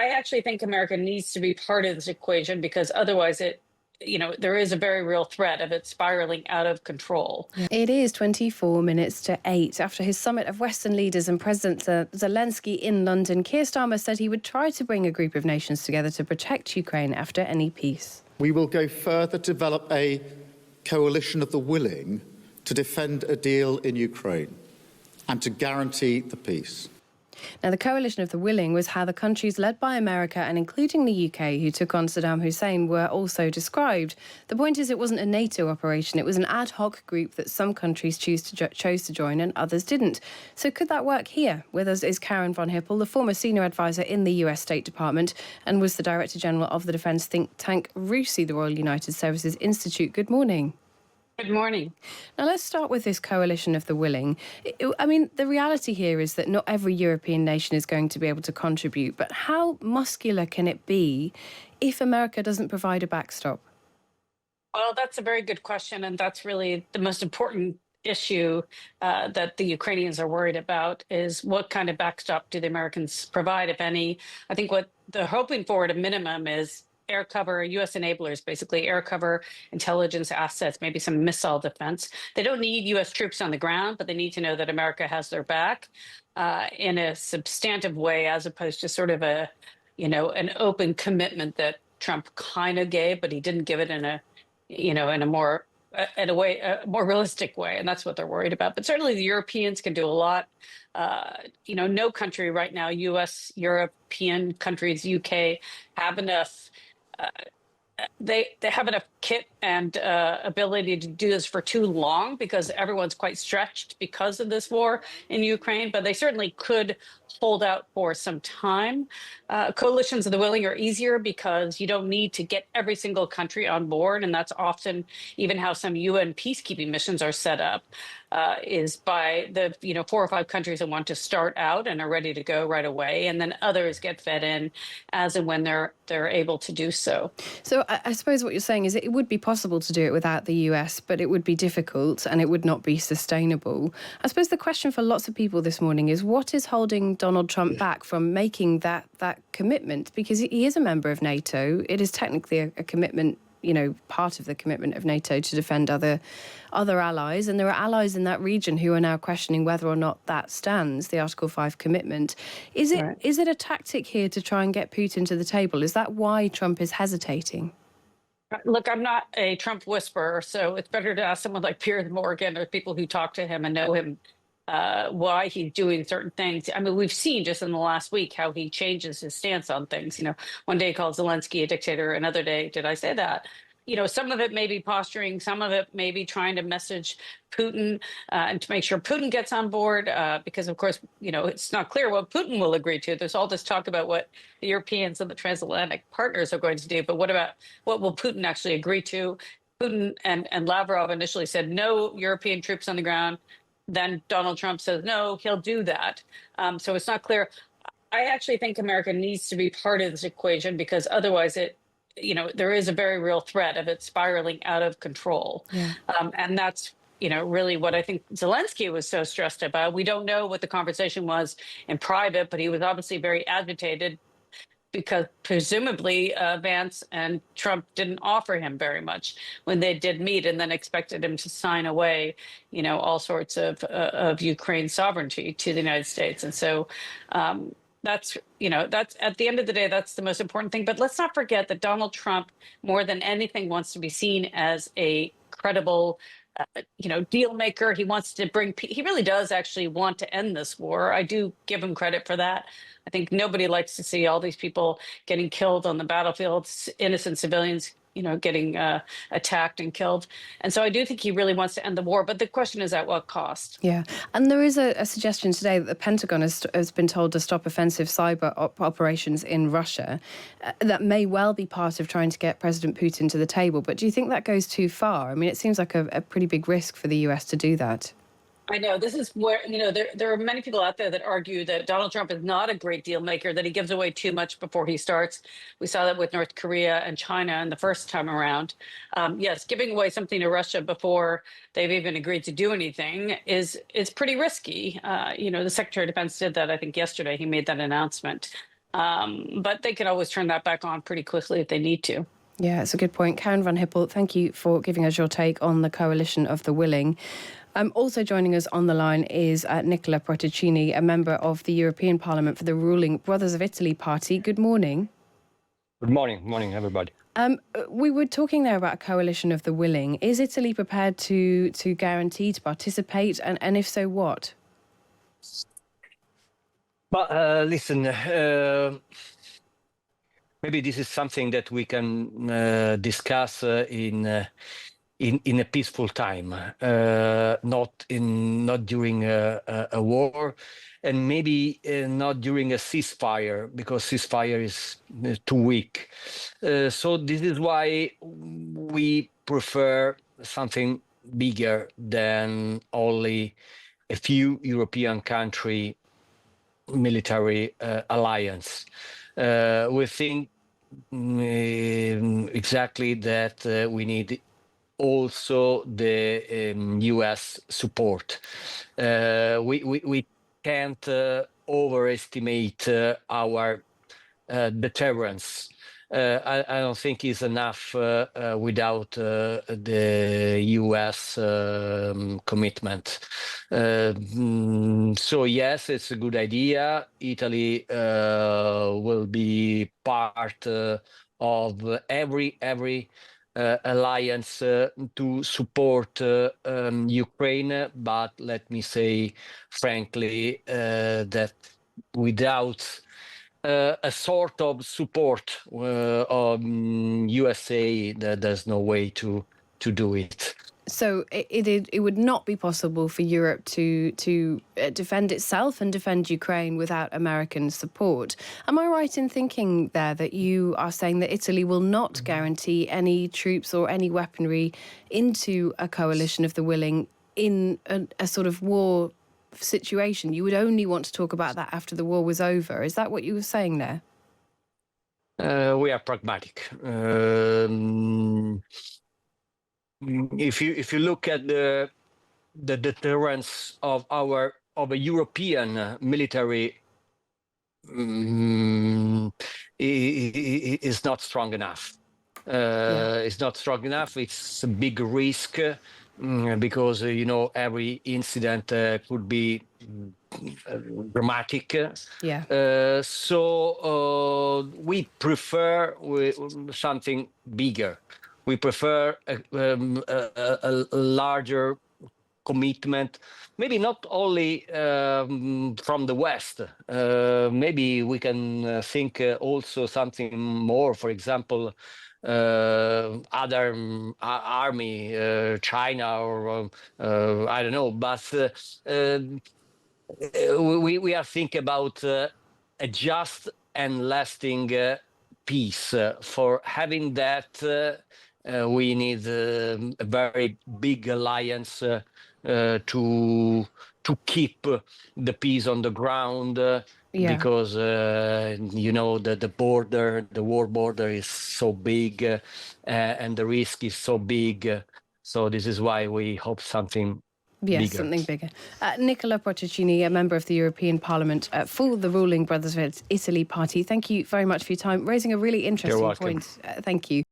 I actually think America needs to be part of this equation because otherwise there is a very real threat of it spiraling out of control. Yeah. It is 24 minutes to 8. After his summit of Western leaders and President Zelensky in London, Keir Starmer said he would try to bring a group of nations together to protect Ukraine after any peace. We will go further to develop a coalition of the willing to defend a deal in Ukraine and to guarantee the peace. Now, the coalition of the willing was how the countries led by America and including the UK who took on Saddam Hussein were also described. The point is it wasn't a NATO operation. It was an ad hoc group that some countries chose to join and others didn't. So could that work here? With us is Karin von Hippel, the former senior advisor in the US State Department and was the Director General of the defence think tank RUSI, the Royal United Services Institute. Good morning. Good morning. Now, let's start with this coalition of the willing. I mean, the reality here is that not every European nation is going to be able to contribute, but how muscular can it be if America doesn't provide a backstop? Well, that's a very good question, and that's really the most important issue that the Ukrainians are worried about is what kind of backstop do the Americans provide, if any. I think what they're hoping for at a minimum is air cover, U.S. enablers, basically air cover, intelligence assets, maybe some missile defense. They don't need U.S. troops on the ground, but they need to know that America has their back in a substantive way, as opposed to sort of an open commitment that Trump kind of gave, but he didn't give it in a more realistic way, and that's what they're worried about. But certainly the Europeans can do a lot. No country right now, U.S., European countries, UK, have enough. They have enough kit and ability to do this for too long because everyone's quite stretched because of this war in Ukraine, but they certainly could hold out for some time. Coalitions of the willing are easier because you don't need to get every single country on board, and that's often even how some UN peacekeeping missions are set up, is by the 4 or 5 countries that want to start out and are ready to go right away, and then others get fed in as and when they're able to do so. So I suppose what you're saying is it would be possible to do it without the US, but it would be difficult and it would not be sustainable. I suppose the question for lots of people this morning is what is holding Donald Trump back from making that commitment? Because he is a member of NATO. It is technically a commitment, part of the commitment of NATO to defend other allies. And there are allies in that region who are now questioning whether or not that stands, the Article 5 commitment. Is it a tactic here to try and get Putin to the table? Is that why Trump is hesitating? Look, I'm not a Trump whisperer, so it's better to ask someone like Piers Morgan or people who talk to him and know him, why he's doing certain things. I mean, we've seen just in the last week how he changes his stance on things. One day he calls Zelensky a dictator, another day, did I say that? Some of it may be posturing, some of it may be trying to message Putin and to make sure Putin gets on board, because, of course, it's not clear what Putin will agree to. There's all this talk about what the Europeans and the transatlantic partners are going to do, but what will Putin actually agree to? Putin and Lavrov initially said no European troops on the ground. Then Donald Trump says no, he'll do that. So it's not clear. I actually think America needs to be part of this equation because otherwise there is a very real threat of it spiraling out of control. Yeah. And that's, really what I think Zelensky was so stressed about. We don't know what the conversation was in private, but he was obviously very agitated because presumably Vance and Trump didn't offer him very much when they did meet and then expected him to sign away, all sorts of Ukraine sovereignty to the United States. And so that's at the end of the day, that's the most important thing. But let's not forget that Donald Trump, more than anything, wants to be seen as a credible deal maker. He wants to he really does actually want to end this war. I do give him credit for that. I think nobody likes to see all these people getting killed on the battlefield, innocent civilians, getting attacked and killed. And so I do think he really wants to end the war. But the question is at what cost? Yeah. And there is a suggestion today that the Pentagon has been told to stop offensive cyber operations in Russia. That may well be part of trying to get President Putin to the table. But do you think that goes too far? I mean, it seems like a pretty big risk for the US to do that. I know this is where, there are many people out there that argue that Donald Trump is not a great deal maker, that he gives away too much before he starts. We saw that with North Korea and China in the first time around. Yes, giving away something to Russia before they've even agreed to do anything is pretty risky. The Secretary of Defense did that, I think, yesterday. He made that announcement. But they could always turn that back on pretty quickly if they need to. Yeah, it's a good point. Karin van Hippel, thank you for giving us your take on the coalition of the willing. Also joining us on the line is Nicola Protoccini, a member of the European Parliament for the ruling Brothers of Italy party. Good morning. Good morning, everybody. We were talking there about a coalition of the willing. Is Italy prepared to guarantee to participate, and if so, what? But listen, maybe this is something that we can discuss in a peaceful time, not during a war, and maybe not during a ceasefire, because ceasefire is too weak. So this is why we prefer something bigger than only a few European countries military alliance. We think exactly that we need also the US support. We can't overestimate our deterrence. I don't think it's enough without the US commitment. So yes, it's a good idea. Italy will be part of every alliance to support Ukraine, but let me say frankly that without a sort of support of USA, there's no way to do it. So it would not be possible for Europe to defend itself and defend Ukraine without American support. Am I right in thinking there that you are saying that Italy will not guarantee any troops or any weaponry into a coalition of the willing in a sort of war situation? You would only want to talk about that after the war was over. Is that what you were saying there? We are pragmatic. If you look at the deterrence of a European military, is not strong enough. It's not strong enough. It's a big risk because every incident could be dramatic. So we prefer something bigger. We prefer a larger commitment, maybe not only from the West. Maybe we can think also something more, for example, other army, China, or I don't know. But we are thinking about a just and lasting peace. For having that, we need a very big alliance to keep the peace on the ground, because the war border is so big, and the risk is so big. So this is why we hope something Yes, bigger. something bigger. Nicola Protoccini, a member of the European Parliament for the ruling Brothers of Italy party. Thank you very much for your time, raising a really interesting point. Thank you.